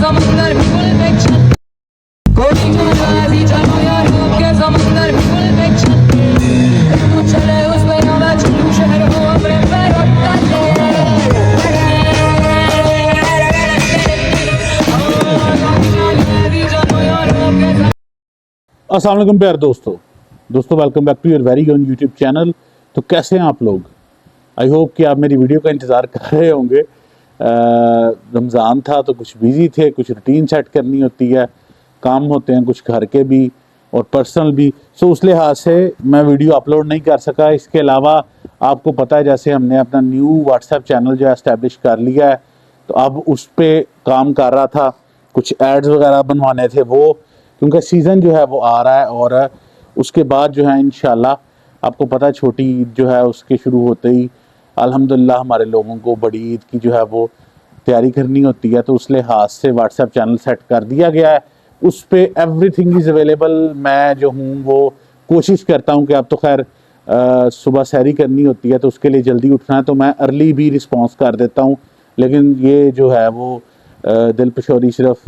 समंदर बिल्कुल बेचैन कोई जो राजी चलो यार के समंदर बिल्कुल बेचैन तो चले उस पे ना चलू शहर हो अपने पैरों तले अस्सलाम वालेकुम प्यारे दोस्तों welcome back to your very own YouTube channel. तो कैसे हैं आप लोग? आई होप कि आप मेरी वीडियो का इंतज़ार कर रहे होंगे। रमज़ान था तो कुछ बिज़ी थे, कुछ रूटीन सेट करनी होती है, काम होते हैं कुछ घर के भी और पर्सनल भी। सो उस लिहाज से मैं वीडियो अपलोड नहीं कर सका। इसके अलावा आपको पता है जैसे हमने अपना न्यू व्हाट्सएप चैनल जो है इस्टेब्लिश कर लिया है, तो अब उस पर काम कर रहा था, कुछ एड्स वगैरह बनवाने थे वो, क्योंकि सीज़न जो है वो आ रहा है। और उसके बाद जो है इंशाल्लाह आपको पता है छोटी ईद जो है उसके शुरू होते ही अल्हम्दुलिल्लाह हमारे लोगों को बड़ी ईद की जो है वो तैयारी करनी होती है। तो उस लिहाज से व्हाट्सएप चैनल सेट कर दिया गया है, उस पर एवरीथिंग इज़ अवेलेबल। मैं जो हूँ वो कोशिश करता हूँ कि अब तो खैर सुबह सैरी करनी होती है तो उसके लिए जल्दी उठना है, तो मैं अर्ली भी रिस्पॉन्स कर देता हूँ। लेकिन ये जो है वो दिल पशोरी सिर्फ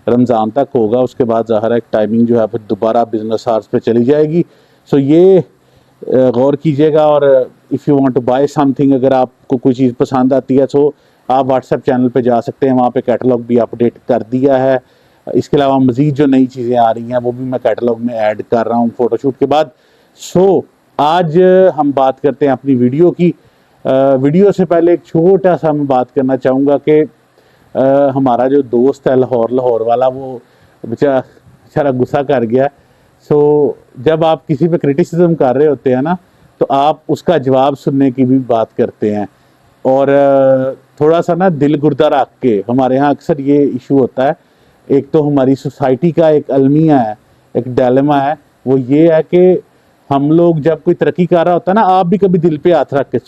रमज़ान तक होगा, उसके बाद ज़ाहिर है टाइमिंग जो है फिर दोबारा बिजनेस आवर्स पे चली जाएगी। सो ये गौर कीजिएगा। और if you want to buy something, अगर आपको कोई चीज़ पसंद आती है तो आप व्हाट्सएप चैनल पे जा सकते हैं, वहाँ पे कैटलॉग भी अपडेट कर दिया है। इसके अलावा मज़ीद जो नई चीज़ें आ रही हैं वो भी मैं कैटलॉग में ऐड कर रहा हूँ फ़ोटोशूट के बाद। सो आज हम बात करते हैं अपनी वीडियो की। वीडियो से पहले एक छोटा सा मैं बात करना चाहूँगा कि हमारा जो दोस्त है लाहौर वाला, वो बेचारा गुस्सा कर गया। सो जब आप किसी पे क्रिटिसिज्म कर रहे होते हैं ना, तो आप उसका जवाब सुनने की भी बात करते हैं। और थोड़ा सा ना दिल गुर्दा रख के, हमारे यहाँ अक्सर ये इशू होता है। एक तो हमारी सोसाइटी का एक अलमिया है, एक डायलेमा है, वो ये है कि हम लोग जब कोई तरक्की कर रहा होता है ना, आप भी कभी दिल पे हाथ रख के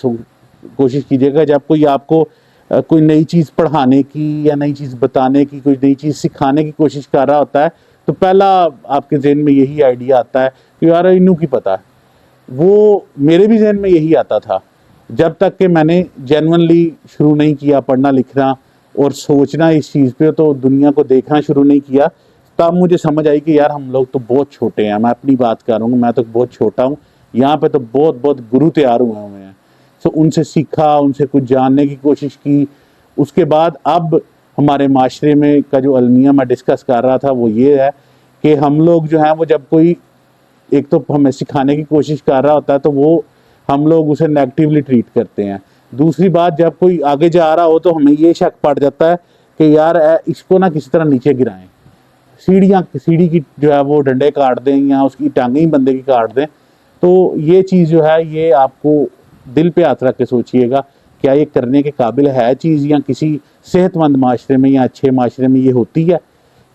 कोशिश कीजिएगा। जब कोई आपको कोई नई चीज़ पढ़ाने की या नई चीज़ बताने की, कोई नई चीज़ सिखाने की कोशिश कर रहा होता है, तो पहला आपके जहन में यही आइडिया आता है कि यार इनू की पता है। वो मेरे भी जहन में यही आता था जब तक कि मैंने जेन्युइनली शुरू नहीं किया पढ़ना लिखना और सोचना इस चीज़ पे, तो दुनिया को देखना शुरू नहीं किया। तब मुझे समझ आई कि यार हम लोग तो बहुत छोटे हैं। मैं अपनी बात करूँगा, मैं तो बहुत छोटा हूँ, यहाँ पे तो बहुत बहुत गुरु तैयार हुए हुए हैं। तो उनसे सीखा, उनसे कुछ जानने की कोशिश की। उसके बाद अब हमारे माशरे में का जो अलमिया मैं डिस्कस कर रहा था वो ये है कि हम लोग जो हैं वो जब कोई एक तो हमें सिखाने की कोशिश कर रहा होता है तो वो हम लोग उसे नेगेटिवली ट्रीट करते हैं। दूसरी बात, जब कोई आगे जा रहा हो तो हमें ये शक पड़ जाता है कि यार इसको ना किसी तरह नीचे गिराएं, सीढ़ी की जो है वो डंडे काट दें या उसकी टांगें ही बंदे की काट दें। तो ये चीज़ जो है ये आपको दिल पे हाथ रख के सोचिएगा, क्या ये करने के काबिल है चीज़, या किसी सेहतमंद माशरे में या अच्छे माशरे में ये होती है।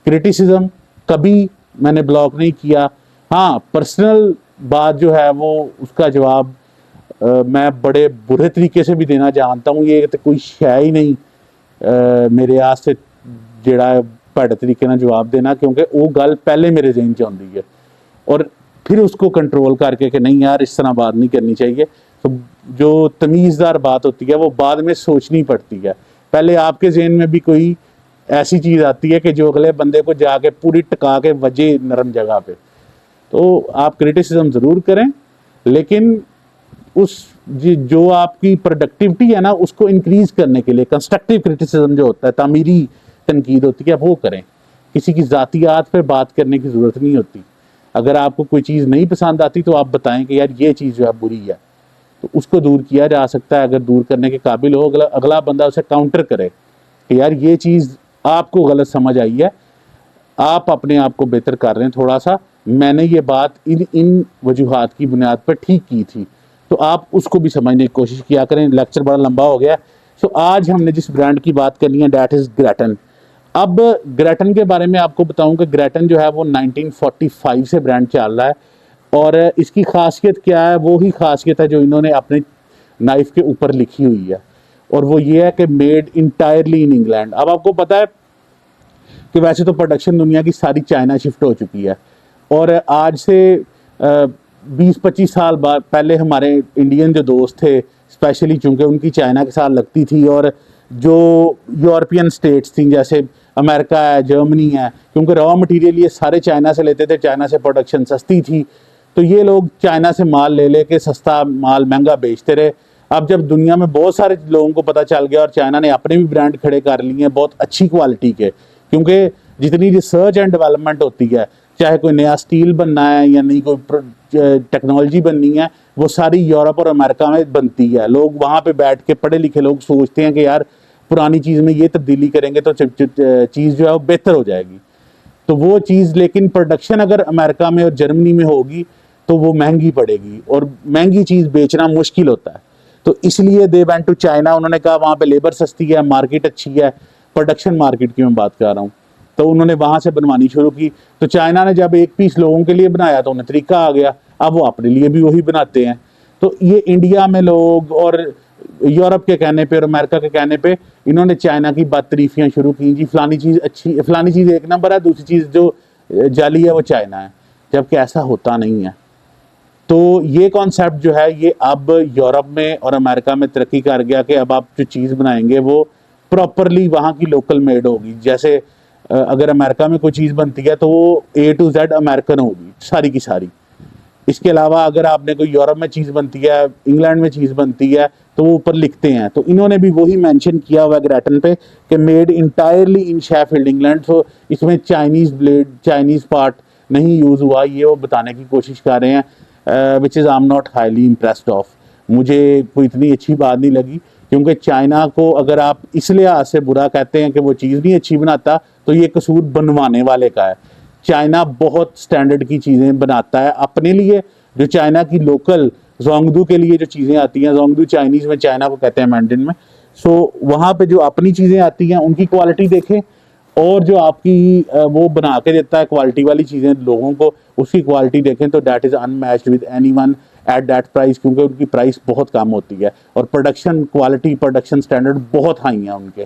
क्रिटिसिज्म कभी मैंने ब्लॉक नहीं किया। हाँ, पर्सनल बात जो है वो उसका जवाब मैं बड़े बुरे तरीके से भी देना जानता हूँ। ये तो कोई शय ही नहीं मेरे आस से जेड़ा भैड़े तरीके ना जवाब देना, क्योंकि वो गल पहले मेरे जहन च आती है और फिर उसको कंट्रोल करके कि नहीं यार इस तरह बात नहीं करनी चाहिए। तो जो तमीज़दार बात होती है वो बाद में सोचनी पड़ती है। पहले आपके जहन में भी कोई ऐसी चीज़ आती है कि जो अगले बंदे को जाके पूरी टका के वजे नरम जगह पे। तो आप क्रिटिसिज्म ज़रूर करें, लेकिन उस जो आपकी प्रोडक्टिविटी है ना उसको इंक्रीज़ करने के लिए कंस्ट्रक्टिव क्रिटिसिज्म जो होता है, तामीरी तनकीद होती है, वो करें। किसी की ज़ातियात पे बात करने की ज़रूरत नहीं होती। अगर आपको कोई चीज़ नहीं पसंद आती तो आप बताएं कि यार ये चीज़ जो है बुरी है, तो उसको दूर किया जा सकता है। अगर दूर करने के काबिल हो, अगला बंदा उसे काउंटर करे कि यार ये चीज़ आपको गलत समझ आई है, आप अपने आप को बेहतर कर रहे हैं थोड़ा सा, मैंने ये बात इन वजूहात की बुनियाद पर ठीक की थी, तो आप उसको भी समझने की कोशिश किया करें। लेक्चर बड़ा लंबा हो गया। सो आज हमने जिस ब्रांड की बात करनी है डैट इज़ ग्रेटन। अब ग्रेटन के बारे में आपको बताऊं कि ग्रेटन जो है वो 1945 से ब्रांड चल रहा है, और इसकी खासियत क्या है? वो ही खासियत है जो इन्होंने अपने नाइफ के ऊपर लिखी हुई है, और वो ये है कि मेड इंटायरली इन इंग्लैंड। अब आपको पता है कि वैसे तो प्रोडक्शन दुनिया की सारी चाइना शिफ्ट हो चुकी है, और आज से 20-25 साल बाद पहले हमारे इंडियन जो दोस्त थे, स्पेशली चूँकि उनकी चाइना के साथ लगती थी, और जो यूरोपियन स्टेट्स थी जैसे अमेरिका है, जर्मनी है, क्योंकि रॉ मटेरियल ये सारे चाइना से लेते थे, चाइना से प्रोडक्शन सस्ती थी, तो ये लोग चाइना से माल ले लेके सस्ता माल महंगा बेचते रहे। अब जब दुनिया में बहुत सारे लोगों को पता चल गया और चाइना ने अपने भी ब्रांड खड़े कर लिए हैं बहुत अच्छी क्वालिटी के, क्योंकि जितनी रिसर्च एंड डेवलपमेंट होती है, चाहे कोई नया स्टील बनना है या नई कोई टेक्नोलॉजी बननी है, वो सारी यूरोप और अमेरिका में बनती है। लोग वहाँ पे बैठ के, पढ़े लिखे लोग सोचते हैं कि यार पुरानी चीज़ में ये तब्दीली करेंगे तो चीज़ जो है वो बेहतर हो जाएगी। तो वो चीज़, लेकिन प्रोडक्शन अगर अमेरिका में और जर्मनी में होगी तो वो महंगी पड़ेगी और महंगी चीज़ बेचना मुश्किल होता है। तो इसलिए दे वेंट टू चाइना। उन्होंने कहा वहाँ पे लेबर सस्ती है, मार्केट अच्छी है, प्रोडक्शन मार्केट की मैं बात कर रहा हूँ, तो उन्होंने वहाँ से बनवानी शुरू की। तो चाइना ने जब एक पीस लोगों के लिए बनाया तो उन्हें तरीका आ गया, अब वो अपने लिए भी वही बनाते हैं। तो ये इंडिया में लोग और यूरोप के कहने पे और अमेरिका के कहने पे इन्होंने चाइना की बदतरीफियाँ शुरू की, जी फलानी चीज़ अच्छी, फलानी चीज़ एक नंबर है, दूसरी चीज़ जो जाली है वो चाइना है, जबकि ऐसा होता नहीं है। तो ये कॉन्सेप्ट जो है ये अब यूरोप में और अमेरिका में तरक्की कर गया कि अब आप जो चीज़ बनाएंगे वो प्रॉपरली वहाँ की लोकल मेड होगी। जैसे अगर अमेरिका में कोई चीज़ बनती है तो वो A to Z अमेरिकन होगी सारी की सारी। इसके अलावा अगर आपने कोई यूरोप में चीज़ बनती है, इंग्लैंड में चीज़ बनती है, तो वो ऊपर लिखते हैं। तो इन्होंने भी वही मेंशन किया हुआ है ग्रैटन पे कि मेड इंटायरली इन शेफील्ड इंग्लैंड। तो इसमें चाइनीज़ ब्लेड, चाइनीज़ पार्ट नहीं यूज़ हुआ, ये वो बताने की कोशिश कर रहे हैं, which is I am not highly impressed of. मुझे कोई इतनी अच्छी बात नहीं लगी, क्योंकि चाइना को अगर आप इस लिहाज से बुरा कहते हैं कि वो चीज़ नहीं अच्छी बनाता, तो ये कसूर बनवाने वाले का है। चाइना बहुत स्टैंडर्ड की चीज़ें बनाता है अपने लिए। जो चाइना की लोकल जोंगडू के लिए जो चीज़ें आती हैं, जोंगडू चाइनीज़ में चाइना को कहते हैं मैंडरिन में, सो वहाँ पे जो अपनी चीज़ें आती हैं उनकी क्वालिटी देखें, और जो आपकी वो बना के देता है क्वालिटी वाली चीज़ें लोगों को, उसकी क्वालिटी देखें तो that is unmatched with anyone at that price, क्योंकि उनकी प्राइस बहुत कम होती है और प्रोडक्शन क्वालिटी, प्रोडक्शन स्टैंडर्ड बहुत हाई हैं उनके।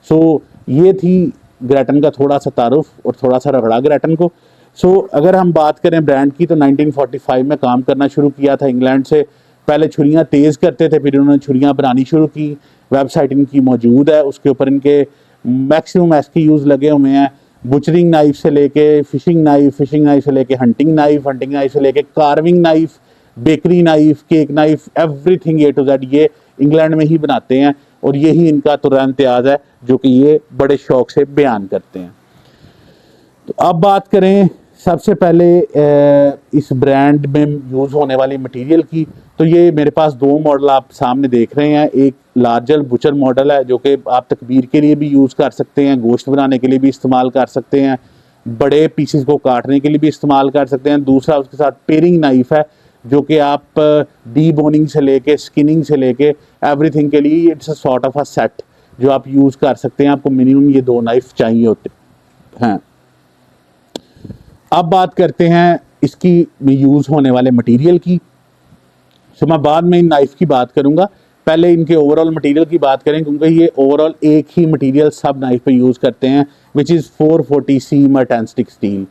सो ये थी ग्रैटन का थोड़ा सा तारुफ और थोड़ा सा रगड़ा ग्रैटन को। सो अगर हम बात करें ब्रांड की, तो 1945 में काम करना शुरू किया था इंग्लैंड से। पहले छुरियाँ तेज़ करते थे, फिर उन्होंने छुरियाँ बनानी शुरू की। वेबसाइट इनकी मौजूद है, उसके ऊपर इनके मैक्सिमम SKUs लगे हुए हैं। बुचरिंग नाइफ से लेके फिशिंग नाइफ से लेके हंटिंग नाइफ से लेके carving knife, bakery knife, cake knife, everything A to Z ये इंग्लैंड में ही बनाते हैं, और यही इनका तुरंत इम्तियाज़ है जो कि ये बड़े शौक से बयान करते हैं। तो अब बात करें सबसे पहले इस ब्रांड में यूज़ होने वाली मटेरियल की, तो ये मेरे पास दो मॉडल आप सामने देख रहे हैं। एक लार्जर बुचर मॉडल है जो कि आप तकबीर के लिए भी यूज़ कर सकते हैं, गोश्त बनाने के लिए भी इस्तेमाल कर सकते हैं, बड़े पीसेस को काटने के लिए भी इस्तेमाल कर सकते हैं। दूसरा उसके साथ पेयरिंग नाइफ है जो कि आप डी बोनिंग से लेके स्किनिंग से लेके एवरीथिंग के लिए it's a sort of a set जो आप यूज़ कर सकते हैं। आपको मिनिमम ये दो नाइफ चाहिए होते हैं। अब बात करते हैं इसकी यूज़ होने वाले मटेरियल की। तो मैं बाद में इन नाइफ की बात करूंगा, पहले इनके ओवरऑल मटेरियल की बात करें, क्योंकि ये ओवरऑल एक ही मटेरियल सब नाइफ पे यूज़ करते हैं, विच इज़ 440C मर्टेंस्टिक स्टील।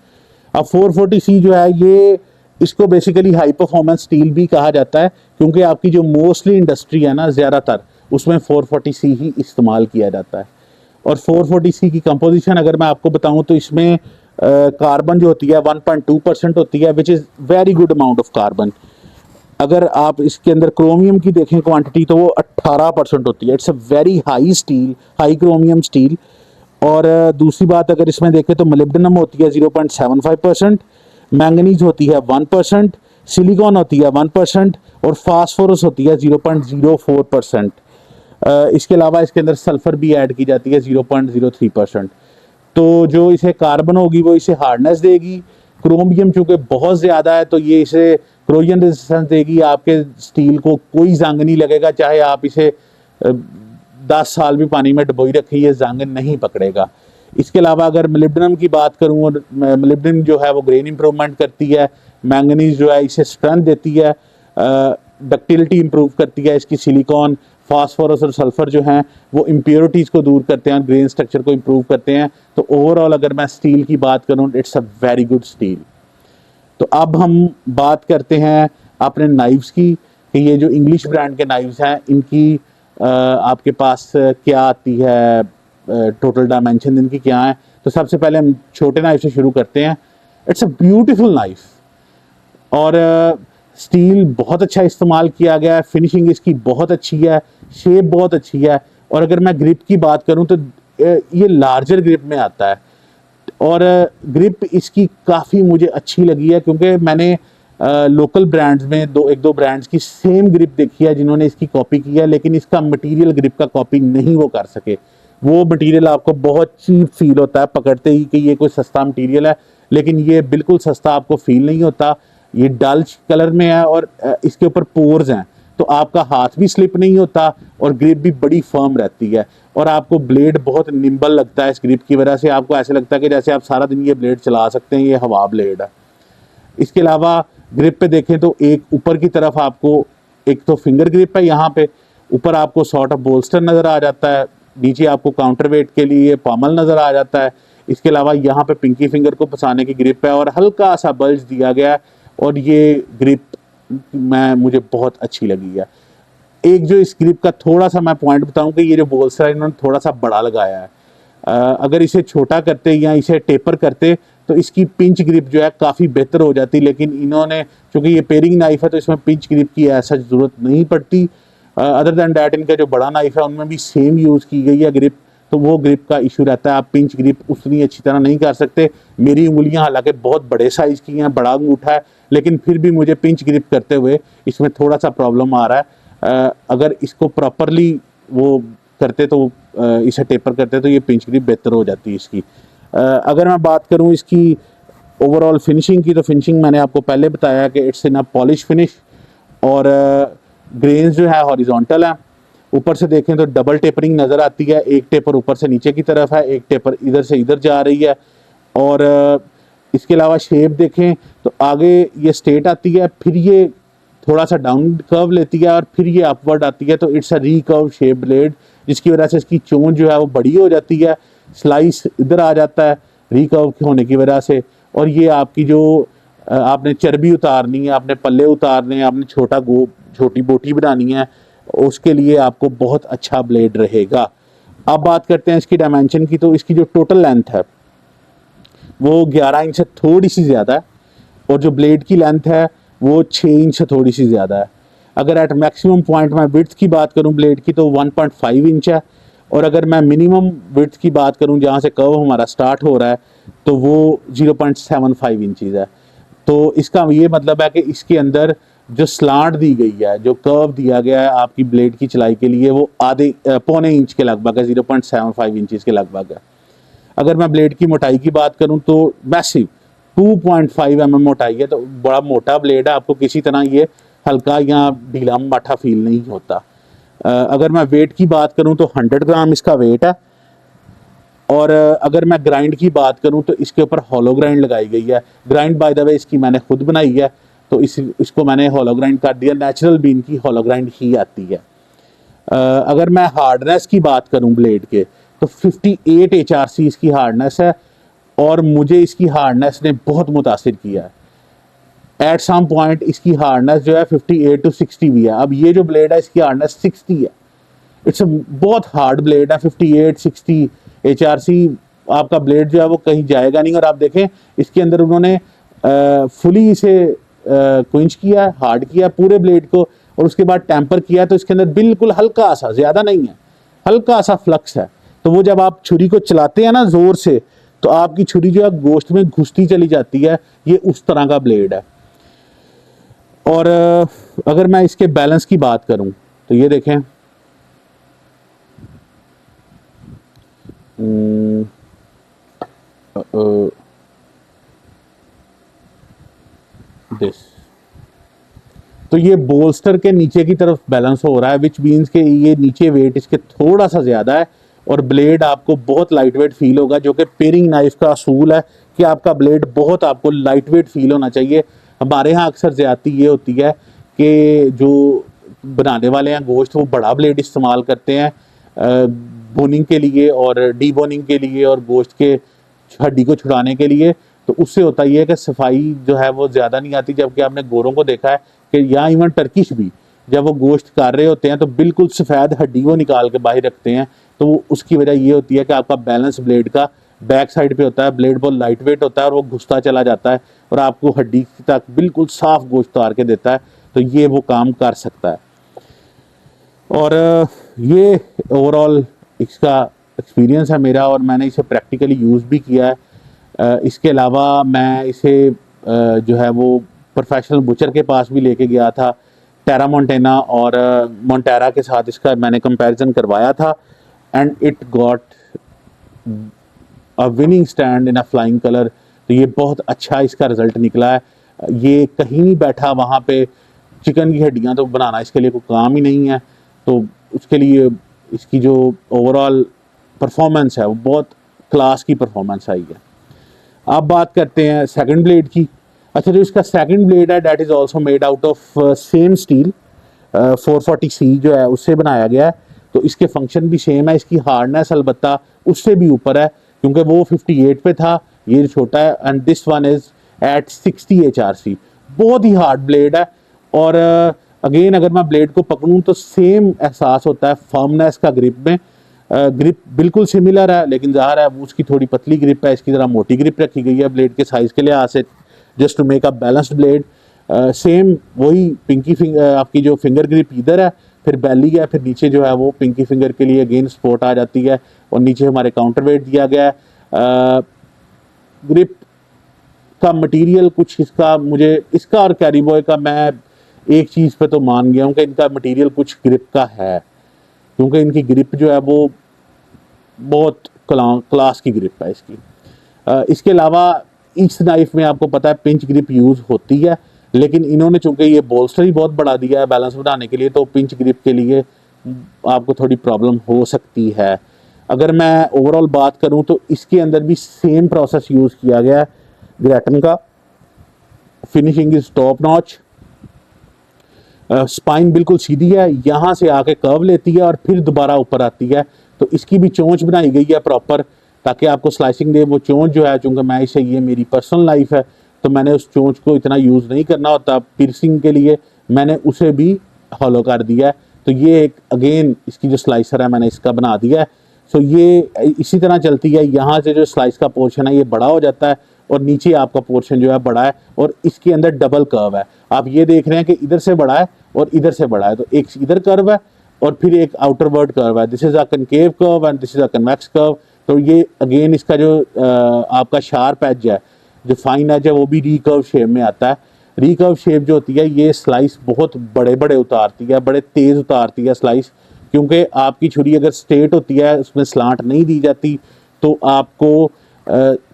अब 440C जो है ये, इसको बेसिकली हाई परफॉर्मेंस स्टील भी कहा जाता है, क्योंकि आपकी जो मोस्टली इंडस्ट्री है ना ज़्यादातर, उसमें 440C ही इस्तेमाल किया जाता है। और 440C की कंपोजिशन अगर मैं आपको बताऊं तो इसमें कार्बन जो होती है 1.2% होती है, which is very good amount of carbon. अगर आप इसके अंदर क्रोमियम की देखें क्वांटिटी तो वो 18% होती है। It's a very high steel, high chromium steel. और दूसरी बात अगर इसमें देखें तो मोलिब्डेनम होती है 0.75%, मैंगनीज होती है 1%, सिलिकॉन होती है 1% और फास्फोरस होती है 0.04%। इसके अलावा इसके अंदर सल्फर भी ऐड की जाती है 0.03%। तो जो इसे कार्बन होगी वो इसे हार्डनेस देगी। क्रोमियम चूँकि बहुत ज़्यादा है तो ये इसे क्रोजन रेजिस्टेंस देगी, आपके स्टील को कोई जंग नहीं लगेगा, चाहे आप इसे 10 साल भी पानी में डुबोई रखें, ये जंग नहीं पकड़ेगा। इसके अलावा अगर मोलिब्डेनम की बात करूँ, और मोलिब्डेनम जो है वो ग्रेन इंप्रूवमेंट करती है, मैंगनीज जो है इसे स्ट्रेंथ देती है, डक्टिलिटी इंप्रूव करती है इसकी। सिलिकॉन, फास्फोरस और सल्फर जो हैं वो इम्प्योरिटीज़ को दूर करते हैं, ग्रेन स्ट्रक्चर को इम्प्रूव करते हैं। तो ओवरऑल अगर मैं स्टील की बात करूँ, it's a very good steel. तो अब हम बात करते हैं अपने नाइफ्स की, कि ये जो इंग्लिश ब्रांड के नाइफ्स हैं इनकी आपके पास क्या आती है टोटल डायमेंशन इनकी क्या है। तो सबसे पहले हम छोटे नाइफ से शुरू करते हैं। इट्स अ ब्यूटीफुल नाइफ और स्टील बहुत अच्छा इस्तेमाल किया गया है, फिनिशिंग इसकी बहुत अच्छी है, शेप बहुत अच्छी है। और अगर मैं ग्रिप की बात करूं तो ये लार्जर ग्रिप में आता है और ग्रिप इसकी काफ़ी मुझे अच्छी लगी है, क्योंकि मैंने लोकल ब्रांड्स में एक दो ब्रांड्स की सेम ग्रिप देखी है जिन्होंने इसकी कॉपी की है, लेकिन इसका मटेरियल ग्रिप का कॉपी नहीं वो कर सके। वो मटेरियल आपको बहुत चीप फील होता है पकड़ते ही कि ये कोई सस्ता मटेरियल है, लेकिन ये बिल्कुल सस्ता आपको फील नहीं होता। ये डल कलर में है और इसके ऊपर पोर्स हैं, तो आपका हाथ भी स्लिप नहीं होता और ग्रिप भी बड़ी फर्म रहती है और आपको ब्लेड बहुत निम्बल लगता है। इस ग्रिप की वजह से आपको ऐसे लगता है कि जैसे आप सारा दिन ये ब्लेड चला सकते हैं, ये हवा ब्लेड है। इसके अलावा ग्रिप पे देखें तो एक ऊपर की तरफ आपको एक तो फिंगर ग्रिप है, यहाँ पे ऊपर आपको सॉर्ट ऑफ बोल्स्टर नज़र आ जाता है, नीचे आपको काउंटर वेट के लिए पामल नज़र आ जाता है। इसके अलावा यहाँ पे पिंकी फिंगर को फंसाने की ग्रिप है और हल्का सा बल्ज दिया गया है और ये ग्रिप मुझे बहुत अच्छी लगी है। एक जो इस ग्रिप का थोड़ा सा मैं पॉइंट बताऊं कि ये जो बोल्स्टर है इन्होंने थोड़ा सा बड़ा लगाया है। अगर इसे छोटा करते या इसे टेपर करते तो इसकी पिंच ग्रिप जो है काफ़ी बेहतर हो जाती, लेकिन इन्होंने चूँकि ये पेयरिंग नाइफ है तो इसमें पिंच ग्रिप की ऐसा ज़रूरत नहीं पड़ती। अदर दैन डैट इनका जो बड़ा नाइफ है उनमें भी सेम यूज़ की गई है ग्रिप, तो वो ग्रिप का इशू रहता है, आप पिंच ग्रिप उतनी अच्छी तरह नहीं कर सकते। मेरी उंगलियां हालांकि बहुत बड़े साइज़ की हैं, बड़ा अंगूठा है, लेकिन फिर भी मुझे पिंच ग्रिप करते हुए इसमें थोड़ा सा प्रॉब्लम आ रहा है। अगर इसको प्रॉपरली वो करते तो इसे टेपर करते तो ये पिंच ग्रिप बेहतर हो जाती है इसकी। अगर मैं बात करूँ इसकी ओवरऑल फिनिशिंग की, तो फिनिशिंग मैंने आपको पहले बताया कि it's in a polish finish और ग्रेन्स जो है हॉरिजॉन्टल है। ऊपर से देखें तो डबल टेपरिंग नज़र आती है, एक टेपर ऊपर से नीचे की तरफ है, एक टेपर इधर से इधर जा रही है। और इसके अलावा शेप देखें तो आगे ये स्ट्रेट आती है, फिर ये थोड़ा सा डाउन कर्व लेती है और फिर ये अपवर्ड आती है, तो it's a recurve shape blade, जिसकी वजह से इसकी चोंच जो है वो बड़ी हो जाती है, स्लाइस इधर आ जाता है रिकर्व होने की वजह से। और ये आपकी जो आपने चर्बी उतारनी है, आपने पल्ले उतारने हैं, आपने छोटी बोटी बनानी है, उसके लिए आपको बहुत अच्छा ब्लेड रहेगा। अब बात करते हैं इसकी डायमेंशन की, तो इसकी जो टोटल लेंथ है वो 11 इंच से थोड़ी सी ज़्यादा है और जो ब्लेड की लेंथ है वो 6 इंच से थोड़ी सी ज़्यादा है। अगर एट मैक्सिमम पॉइंट मैं विड्थ की बात करूं ब्लेड की तो 1.5 इंच है, और अगर मैं मिनिमम विड्थ की बात करूं जहां से कर्व हमारा स्टार्ट हो रहा है तो वो 0.75 इंचज़ है। तो इसका ये मतलब है कि इसके अंदर जो स्लांट दी गई है, जो कर्व दिया गया है आपकी ब्लेड की चलाई के लिए, वो पौने इंच के लगभग है, 0.75 इंचज़ के लगभग है। अगर मैं ब्लेड की मोटाई की बात करूं तो मैसिव 2.5 mm मोटाई है, तो बड़ा मोटा ब्लेड है, आपको किसी तरह ये हल्का या ढीला माठा फील नहीं होता। अगर मैं वेट की बात करूं तो 100 ग्राम इसका वेट है। और अगर मैं ग्राइंड की बात करूं तो इसके ऊपर हॉलो ग्राइंड लगाई गई है। ग्राइंड बाय द वे इसकी मैंने खुद बनाई है, तो इसको मैंने हॉलो ग्राइंड कर दिया, नेचुरल बीन की हॉलो ग्राइंड ही आती है। अगर मैं हार्डनेस की बात करूं ब्लेड के तो 58 HRC इसकी हार्डनेस है और मुझे इसकी हार्डनेस ने बहुत मुतासिर किया है। एट सम पॉइंट इसकी हार्डनेस जो है 58 to 60 भी है। अब ये जो ब्लेड है इसकी हार्डनेस 60 है। इट्स बहुत हार्ड ब्लेड है। 58-60 HRC आपका ब्लेड जो है वो कहीं जाएगा नहीं। और आप देखें इसके अंदर उन्होंने फुली इसे क्विंच किया, हार्ड किया पूरे ब्लेड को, और उसके बाद टेम्पर किया, तो इसके अंदर बिल्कुल हल्का सा, ज़्यादा नहीं है, हल्का सा फ्लक्स है। तो वो जब आप छुरी को चलाते हैं ना ज़ोर से, तो आपकी छुरी जो है गोश्त में घुसती चली जाती है। ये उस तरह का ब्लेड है। और अगर मैं इसके बैलेंस की बात करूं तो ये देखें, दिस, तो ये बोल्स्टर के नीचे की तरफ बैलेंस हो रहा है, विच मीन्स के ये नीचे वेट इसके थोड़ा सा ज़्यादा है और ब्लेड आपको बहुत लाइट वेट फील होगा, जो कि पेयरिंग नाइफ का असूल है कि आपका ब्लेड बहुत आपको लाइट वेट फील होना चाहिए। हमारे यहाँ अक्सर ज़्यादती ये होती है कि जो बनाने वाले हैं गोश्त वो बड़ा ब्लेड इस्तेमाल करते हैं बोनिंग के लिए और डी बोनिंग के लिए और गोश्त के हड्डी को छुड़ाने के लिए। तो उससे होता ही है कि सफाई जो है वो ज़्यादा नहीं आती। जबकि आपने गोरों को देखा है कि यहाँ इवन टर्किश भी जब वो गोश्त कर रहे होते हैं तो बिल्कुल सफ़ेद हड्डी वो निकाल के बाहर रखते हैं। तो उसकी वजह ये होती है कि आपका बैलेंस ब्लेड का बैक साइड पे होता है, ब्लेड बहुत लाइट वेट होता है और वो घुसता चला जाता है और आपको हड्डी तक बिल्कुल साफ गोश्त उतार के देता है, तो ये वो काम कर सकता है। और ये ओवरऑल इसका एक्सपीरियंस है मेरा और मैंने इसे प्रैक्टिकली यूज़ भी किया है। इसके अलावा मैं इसे जो है वो प्रोफेशनल बुचर के पास भी लेके गया था, टेरा मोंटेना और मोंटेरा के साथ इसका मैंने कंपैरिजन करवाया था and it got a winning stand in a flying colour. तो ये बहुत अच्छा इसका रिजल्ट निकला है। ये कहीं नहीं बैठा वहाँ पे, चिकन की हड्डियाँ तो बनाना इसके लिए कोई काम ही नहीं है, तो उसके लिए इसकी जो ओवरऑल परफॉर्मेंस है वो बहुत क्लास की परफॉर्मेंस आई है। अब बात करते हैं सेकंड ब्लेड की। अच्छा, जो इसका सेकंड ब्लेड है that is also made out of same steel, 440C जो है उससे बनाया गया है, तो इसके फंक्शन भी सेम है। इसकी हार्डनेस अलबत्ता उससे भी ऊपर है क्योंकि वो 58 पे था, ये छोटा है, and this one is at 60 HRC। बहुत ही हार्ड ब्लेड है और अगेन अगर मैं ब्लेड को पकड़ूं तो सेम एहसास होता है फर्मनेस का ग्रिप में। ग्रिप बिल्कुल सिमिलर है लेकिन ज़ाहिर है उसकी थोड़ी पतली ग्रिप है, इसकी ज़रा मोटी ग्रिप रखी गई है ब्लेड के साइज़ के लिहाज से, just to make a balanced blade. Same वही पिंकी फिंगर, आपकी जो फिंगर ग्रिप इधर है, फिर बैली है, फिर नीचे जो है वो पिंकी फिंगर के लिए अगेन सपोर्ट आ जाती है और नीचे हमारे काउंटर वेट दिया गया है। ग्रिप का मटेरियल कुछ इसका, मुझे इसका और कैरी बॉय का मैं एक चीज़ पे तो मान गया हूँ कि इनका मटेरियल कुछ ग्रिप का है, क्योंकि इनकी ग्रिप जो है वो बहुत क्लास की ग्रिप है इसकी। इसके अलावा इस नाइफ में आपको पता है पिंच ग्रिप यूज़ होती है, लेकिन इन्होंने चूंकि ये बोल्स्टर ही बहुत बड़ा दिया है बैलेंस बनाने के लिए, तो पिंच ग्रिप के लिए आपको थोड़ी प्रॉब्लम हो सकती है। अगर मैं ओवरऑल बात करूं तो इसके अंदर भी सेम प्रोसेस यूज़ किया गया है ग्रैटन का। Finishing is top notch, spine बिल्कुल सीधी है, यहाँ से आके कर्व लेती है और फिर दोबारा ऊपर आती है, तो इसकी भी चोंच बनाई गई है प्रॉपर ताकि आपको स्लाइसिंग दे। वो चोंच जो है, चूँकि मैं इसे, ये मेरी पर्सनल लाइफ है तो मैंने उस चोंच को इतना यूज़ नहीं करना होता पिर्सिंग के लिए, मैंने उसे भी हॉलो कर दिया है। तो ये एक अगेन इसकी जो स्लाइसर है मैंने इसका बना दिया है। सो ये इसी तरह चलती है, यहाँ से जो स्लाइस का पोर्शन है ये बड़ा हो जाता है और नीचे आपका पोर्शन जो है बड़ा है और इसके अंदर डबल कर्व है। आप ये देख रहे हैं कि इधर से बड़ा है और इधर से बड़ा है, तो एक इधर कर्व है और फिर एक आउटर वर्ड कर्व है। This is a concave curve and this is a convex curve. तो ये अगेन इसका जो आपका शार्प एज है, जो फाइन एज है, वो भी रिकर्व शेप में आता है। रिकर्व शेप जो होती है ये स्लाइस बहुत बड़े बड़े उतारती है, बड़े तेज़ उतारती है स्लाइस, क्योंकि आपकी छुरी अगर स्ट्रेट होती है, उसमें स्लांट नहीं दी जाती, तो आपको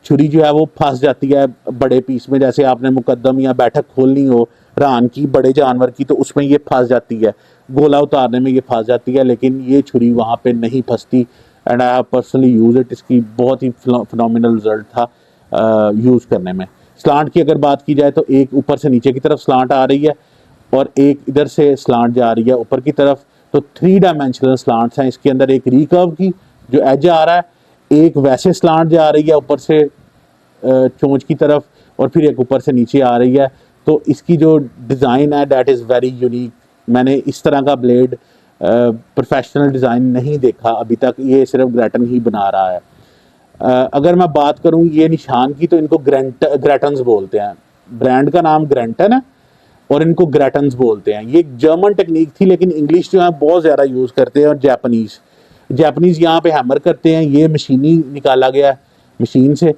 छुरी जो है वो फंस जाती है बड़े पीस में। जैसे आपने मुकद्दम या बैठक खोलनी हो रान की, बड़े जानवर की, तो उसमें ये फंस जाती है, गोला उतारने में ये फंस जाती है, लेकिन ये छुरी वहाँ पे नहीं फंसती। And I have personally use it, इसकी बहुत ही फिनोमिनल रिजल्ट था यूज़ करने में। स्लांट की अगर बात की जाए तो एक ऊपर से नीचे की तरफ स्लांट आ रही है और एक इधर से स्लांट जा रही है ऊपर की तरफ, तो 3 डायमेंशनल स्लांट्स हैं इसके अंदर। एक रिकर्व की जो एज आ रहा है, एक वैसे स्लांट जा रही है ऊपर से चोंच की तरफ, और फिर एक ऊपर से नीचे आ रही है। तो इसकी जो डिज़ाइन है दैट इज़ वेरी यूनिक। मैंने इस तरह का ब्लेड प्रोफेशनल डिज़ाइन नहीं देखा अभी तक, ये सिर्फ ग्रैटन ही बना रहा है। अगर मैं बात करूं ये निशान की, तो इनको ग्रैटन्स बोलते हैं। ब्रांड का नाम ग्रैटन है और इनको ग्रैटन्स बोलते हैं। ये एक जर्मन टेक्निक थी, लेकिन इंग्लिश जो है बहुत ज़्यादा यूज़ करते हैं, और जापानीज़ यहाँ पे हैमर करते हैं। ये मशीनी निकाला गया है मशीन से।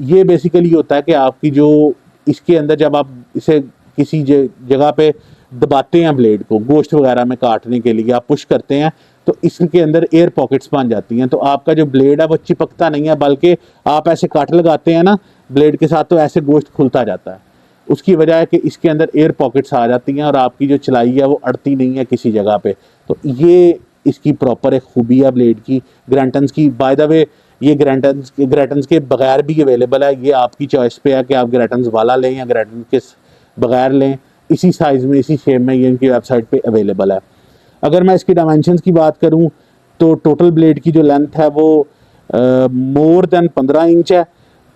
ये बेसिकली होता है कि आपकी जो इसके अंदर जब आप इसे किसी जगह पे दबाते हैं ब्लेड को, गोश्त वगैरह में काटने के लिए आप पुश करते हैं, तो इसके अंदर एयर पॉकेट्स बन जाती हैं। तो आपका जो ब्लेड है वो चिपकता नहीं है, बल्कि आप ऐसे काट लगाते हैं ना ब्लेड के साथ, तो ऐसे गोश्त खुलता जाता है। उसकी वजह है कि इसके अंदर एयर पॉकेट्स आ जाती हैं और आपकी जो चलाई है वो अड़ती नहीं है किसी जगह पे। तो ये इसकी प्रॉपर एक खूबी है ब्लेड की, ग्रैटन्स की। बाय द वे ये ग्रैटन्स के बगैर भी अवेलेबल है, ये आपकी चॉइस पे है कि आप ग्रैटन्स वाला लें या ग्रैटन्स के बगैर लें। इसी साइज़ में, इसी शेप में ये इनकी वेबसाइट पे अवेलेबल है। अगर मैं इसकी डायमेंशंस की बात करूं तो टोटल ब्लेड की जो लेंथ है वो मोर देन 15 इंच है।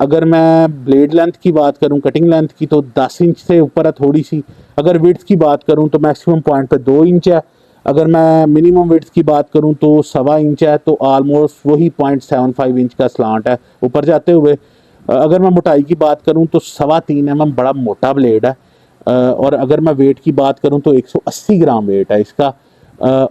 अगर मैं ब्लेड लेंथ की बात करूं, कटिंग लेंथ की, तो 10 इंच से ऊपर है थोड़ी सी। अगर विड्थ की बात करूं तो मैक्सिमम पॉइंट पे 2 इंच है। अगर मैं मिनिमम विड्थ की बात करूं तो 1.25 इंच है, तो ऑलमोस्ट वही 0.75 इंच का स्लांट है ऊपर जाते हुए। अगर मैं मोटाई की बात करूं तो 3.25 mm बड़ा मोटा ब्लेड है। और अगर मैं वेट की बात करूं तो 180 ग्राम वेट है इसका।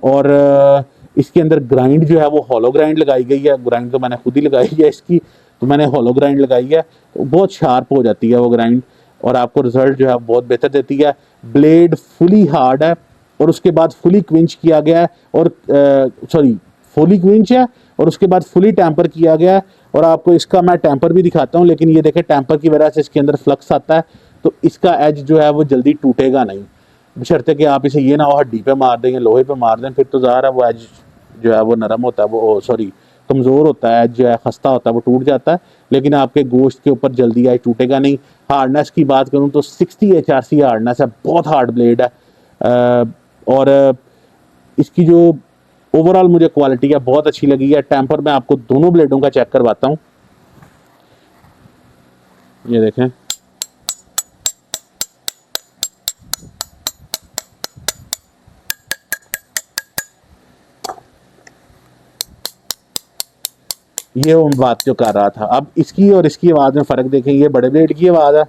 और इसके अंदर ग्राइंड जो है वो हॉलो ग्राइंड लगाई गई है। ग्राइंड तो मैंने खुद ही लगाई है इसकी, तो मैंने हॉलो ग्राइंड लगाई है, तो बहुत शार्प हो जाती है वो ग्राइंड और आपको रिजल्ट जो है बहुत बेहतर देती है। ब्लेड फुली हार्ड है और उसके बाद फुली क्विंच किया गया है, और फुली क्विंच है और उसके बाद फुली टैंपर किया गया है। और आपको इसका मैं टैंपर भी दिखाता हूँ, लेकिन ये देखें टैंपर की वजह से इसके अंदर फ्लक्स आता है, तो इसका एज जो है वो जल्दी टूटेगा नहीं, बशर्ते कि आप इसे ये ना हो हड्डी पे मार दें या लोहे पे मार दें, फिर तो ज़ाहिर है वो एज जो है वो नरम होता है, वो कमज़ोर होता है, एज जो है खस्ता होता है, वो टूट जाता है। लेकिन आपके गोश्त के ऊपर जल्दी एज टूटेगा नहीं। हार्डनेस की बात करूँ तो 60 HRC हार्डनेस है, बहुत हार्ड ब्लेड है। और इसकी जो ओवरऑल मुझे क्वालिटी है बहुत अच्छी लगी है। टेम्पर मैं आपको दोनों ब्लेडों का चेक करवाता हूँ, ये देखें। ये वो बात जो कर रहा था। अब इसकी और इसकी आवाज में फर्क देखें, ये बड़े ब्लेड की आवाज है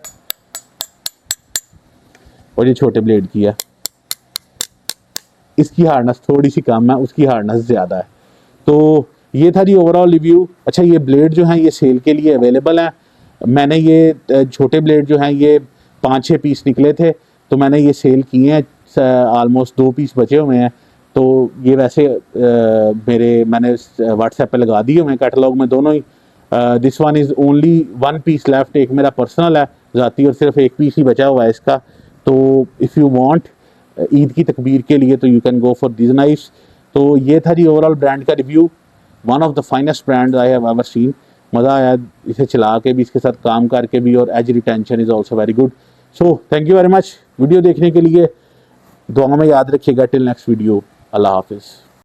और ये छोटे ब्लेड की है। इसकी हार्डनेस थोड़ी सी कम है, उसकी हार्डनेस ज़्यादा है। तो ये था जी ओवरऑल रिव्यू। अच्छा, ये ब्लेड जो हैं ये सेल के लिए अवेलेबल हैं। मैंने ये छोटे ब्लेड जो हैं ये 5-6 पीस निकले थे, तो मैंने ये सेल किए हैं। ऑलमोस्ट 2 पीस बचे हुए हैं, तो ये वैसे मैंने व्हाट्सएप पे लगा दिए हुए हैं कैटलॉग में दोनों ही। This one is only 1 piece left, एक मेरा पर्सनल है ज़ाती, और सिर्फ 1 पीस ही बचा हुआ है इसका। तो इफ़ यू वांट ईद की तकबीर के लिए तो you can go for this knifes. तो ये था जी ओवरऑल ब्रांड का review. One of the finest brand I have ever seen. मज़ा आया इसे चला के भी, इसके साथ काम करके भी, और edge retention is also very good. So thank you very much video देखने के लिए। दुआ में याद रखिएगा। टिल नेक्स्ट वीडियो, अल्लाह हाफिज़।